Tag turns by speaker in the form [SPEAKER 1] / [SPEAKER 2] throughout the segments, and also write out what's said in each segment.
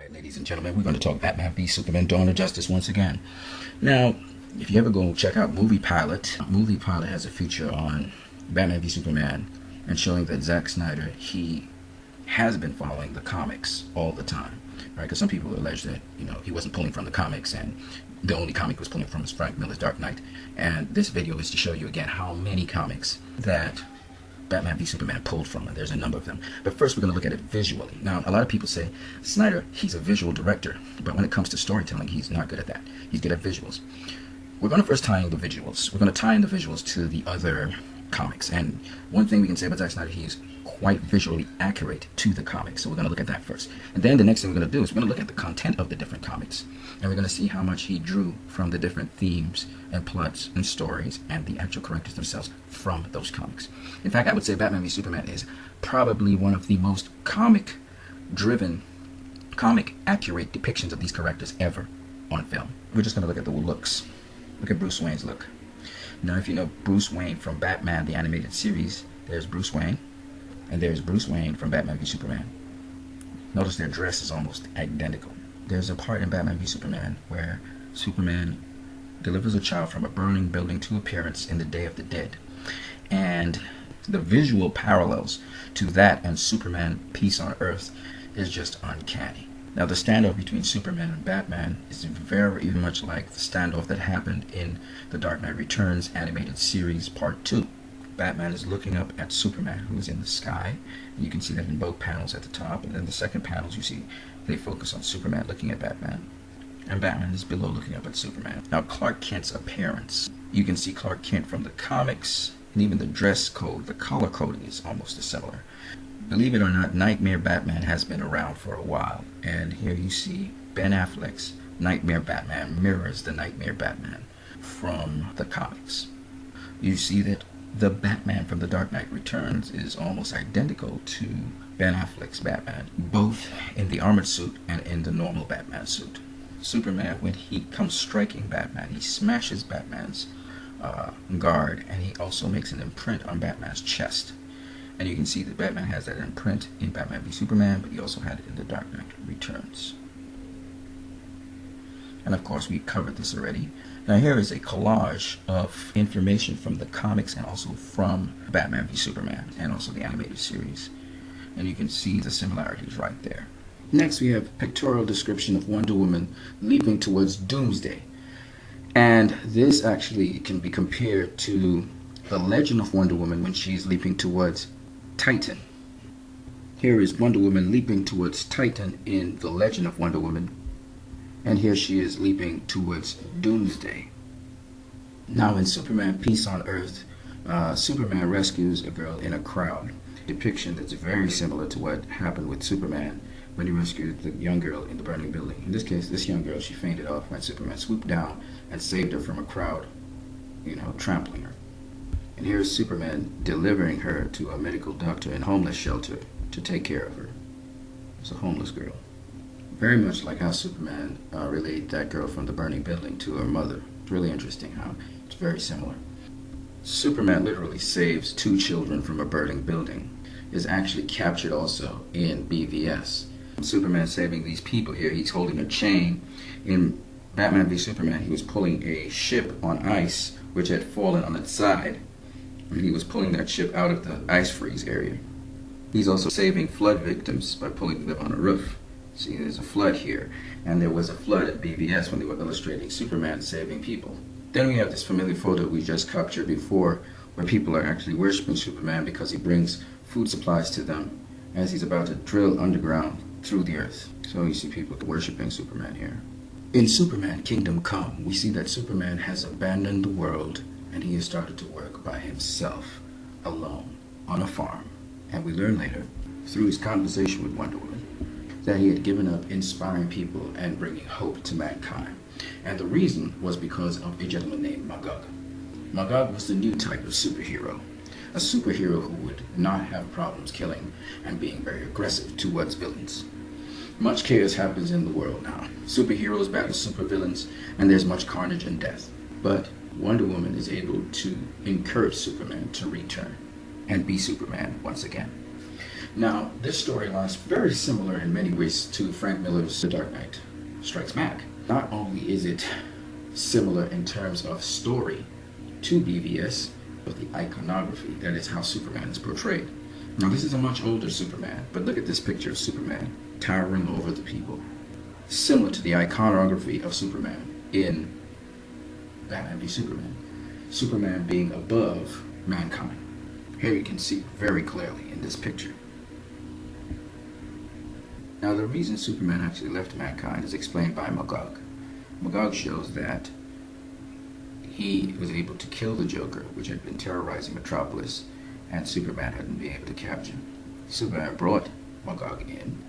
[SPEAKER 1] right, ladies and gentlemen, we're going to talk Batman v Superman: Dawn of Justice once again. Now, if you ever go check out Movie Pilot has a feature on Batman v Superman and showing that Zack Snyder, he has been following the comics all the time, right? Because some people allege that, he wasn't pulling from the comics and the only comic he was pulling from was Frank Miller's Dark Knight. And this video is to show you again how many comics that Batman v Superman pulled from, and there's a number of them. But first we're going to look at it visually. Now, a lot of people say, Snyder, he's a visual director, but when it comes to storytelling, he's not good at that. He's good at visuals. We're going to first tie in the visuals. We're going to tie in the visuals to the other comics. And one thing we can say about Zack Snyder, he's quite visually accurate to the comics. So we're going to look at that first. And then the next thing we're going to do is we're going to look at the content of the different comics. And we're going to see how much he drew from the different themes and plots and stories and the actual characters themselves from those comics. In fact, I would say Batman v Superman is probably one of the most comic-driven, comic-accurate depictions of these characters ever on film. We're just going to look at the looks. Look at Bruce Wayne's look. Now, if you know Bruce Wayne from Batman the Animated Series, there's Bruce Wayne, and there's Bruce Wayne from Batman v Superman. Notice their dress is almost identical. There's a part in Batman v Superman where Superman delivers a child from a burning building to appearance in the Day of the Dead. And the visual parallels to that and Superman Peace on Earth is just uncanny. Now, the standoff between Superman and Batman is very much like the standoff that happened in The Dark Knight Returns animated series Part 2. Batman is looking up at Superman, who is in the sky. And you can see that in both panels at the top. And then the second panels, you see they focus on Superman looking at Batman. And Batman is below looking up at Superman. Now, Clark Kent's appearance. You can see Clark Kent from the comics, and even the dress code, the color coding is almost similar. Believe it or not, Nightmare Batman has been around for a while. And here you see Ben Affleck's Nightmare Batman mirrors the Nightmare Batman from the comics. You see that the Batman from The Dark Knight Returns is almost identical to Ben Affleck's Batman, both in the armored suit and in the normal Batman suit. Superman, when he comes striking Batman, he smashes Batman's guard, and he also makes an imprint on Batman's chest. And you can see that Batman has that imprint in Batman v Superman, but he also had it in The Dark Knight Returns. And of course, we covered this already. Now here is a collage of information from the comics and also from Batman v Superman and also the animated series. And you can see the similarities right there. Next, we have a pictorial description of Wonder Woman leaping towards Doomsday. And this actually can be compared to the Legend of Wonder Woman when she's leaping towards Titan. Here is Wonder Woman leaping towards Titan in the Legend of Wonder Woman. And here she is leaping towards Doomsday. Now in Superman Peace on Earth, Superman rescues a girl in a crowd. Depiction that's very similar to what happened with Superman when he rescued the young girl in the burning building. In this case, this young girl, she fainted off when Superman swooped down and saved her from a crowd, trampling her. And here's Superman delivering her to a medical doctor in a homeless shelter to take care of her. It's a homeless girl. Very much like how Superman relayed that girl from the burning building to her mother. It's really interesting how it's very similar. Superman literally saves 2 children from a burning building. Is actually captured also in BVS. Superman saving these people here. He's holding a chain. In Batman v Superman, he was pulling a ship on ice which had fallen on its side. And he was pulling that ship out of the ice freeze area. He's also saving flood victims by pulling them on a roof. See, there's a flood here, and there was a flood at BVS when they were illustrating Superman saving people. Then we have this familiar photo we just captured before, where people are actually worshiping Superman because he brings food supplies to them as he's about to drill underground through the earth. So you see people worshiping Superman here. In Superman Kingdom Come, we see that Superman has abandoned the world and he has started to work by himself, alone, on a farm. And we learn later, through his conversation with Wonder Woman, that he had given up inspiring people and bringing hope to mankind. And the reason was because of a gentleman named Magog. Magog was the new type of superhero. A superhero who would not have problems killing and being very aggressive towards villains. Much chaos happens in the world now. Superheroes battle supervillains, and there's much carnage and death. But Wonder Woman is able to encourage Superman to return and be Superman once again. Now, this storyline is very similar in many ways to Frank Miller's The Dark Knight Strikes Back. Not only is it similar in terms of story to BVS, but the iconography, that is how Superman is portrayed. Now, this is a much older Superman, but look at this picture of Superman towering over the people. Similar to the iconography of Superman in Batman v Superman. Superman being above mankind. Here you can see very clearly in this picture. Now, the reason Superman actually left mankind is explained by Magog. Magog shows that he was able to kill the Joker, which had been terrorizing Metropolis, and Superman hadn't been able to capture him. Superman brought Magog in,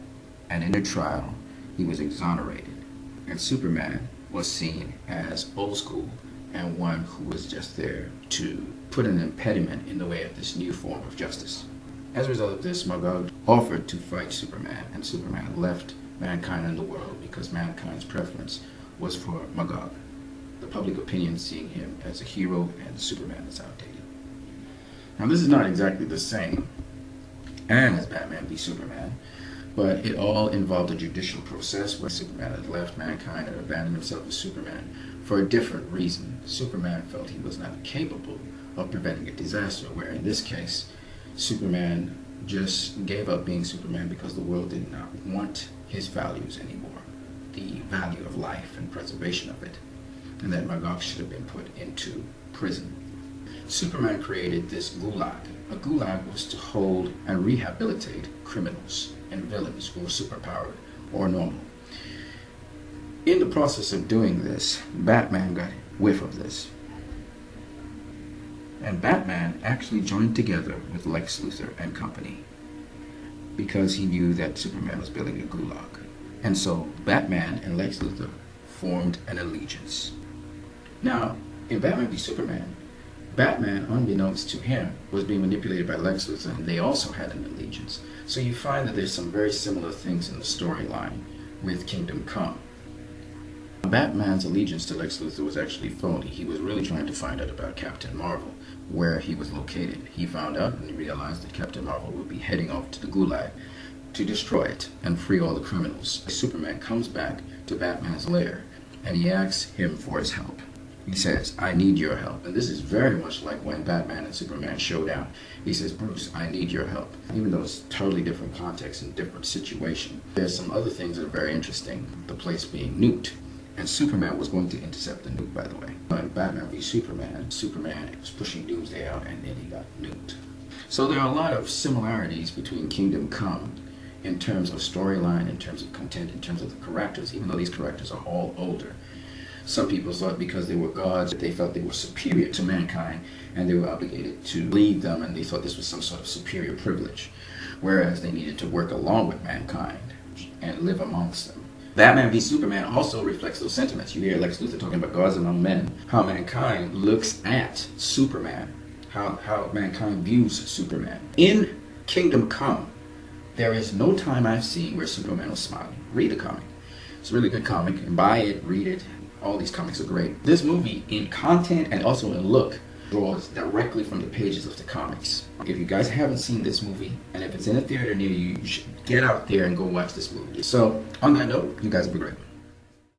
[SPEAKER 1] and in a trial, he was exonerated. And Superman was seen as old school and one who was just there to put an impediment in the way of this new form of justice. As a result of this, Magog offered to fight Superman, and Superman left mankind in the world because mankind's preference was for Magog. The public opinion seeing him as a hero and Superman as outdated. Now, this is not exactly the same as Batman v Superman, but it all involved a judicial process where Superman had left mankind and abandoned himself as Superman for a different reason. Superman felt he was not capable of preventing a disaster, where in this case, Superman just gave up being Superman because the world did not want his values anymore, the value of life and preservation of it, and that Magog should have been put into prison. Superman created this gulag. A gulag was to hold and rehabilitate criminals and villains who were superpowered or normal. In the process of doing this, Batman got whiff of this. And Batman actually joined together with Lex Luthor and company because he knew that Superman was building a gulag. And so Batman and Lex Luthor formed an allegiance. Now, in Batman v Superman, Batman, unbeknownst to him, was being manipulated by Lex Luthor, and they also had an allegiance. So you find that there's some very similar things in the storyline with Kingdom Come. Batman's allegiance to Lex Luthor was actually phony. He was really trying to find out about Captain Marvel, where he was located. He found out and he realized that Captain Marvel would be heading off to the Gulag to destroy it and free all the criminals. Superman comes back to Batman's lair and he asks him for his help. He says, "I need your help." And this is very much like when Batman and Superman show down. He says, "Bruce, I need your help." Even though it's totally different context and different situation, there's some other things that are very interesting. The place being nuked. And Superman was going to intercept the nuke, by the way. In Batman v Superman, Superman was pushing Doomsday out and then he got nuked. So there are a lot of similarities between Kingdom Come in terms of storyline, in terms of content, in terms of the characters, even though these characters are all older. Some people thought because they were gods, they felt they were superior to mankind and they were obligated to lead them, and they thought this was some sort of superior privilege, whereas they needed to work along with mankind and live amongst them. Batman v Superman also reflects those sentiments. You hear Lex Luthor talking about gods among men, how mankind looks at Superman, how mankind views Superman. In Kingdom Come, there is no time I've seen where Superman was smiling. Read the comic. It's a really good comic, and buy it, read it. All these comics are great. This movie, in content and also in look, draws directly from the pages of the comics. If you guys haven't seen this movie, and if it's in a theater near you, you should get out there and go watch this movie. So, on that note, you guys have a great one.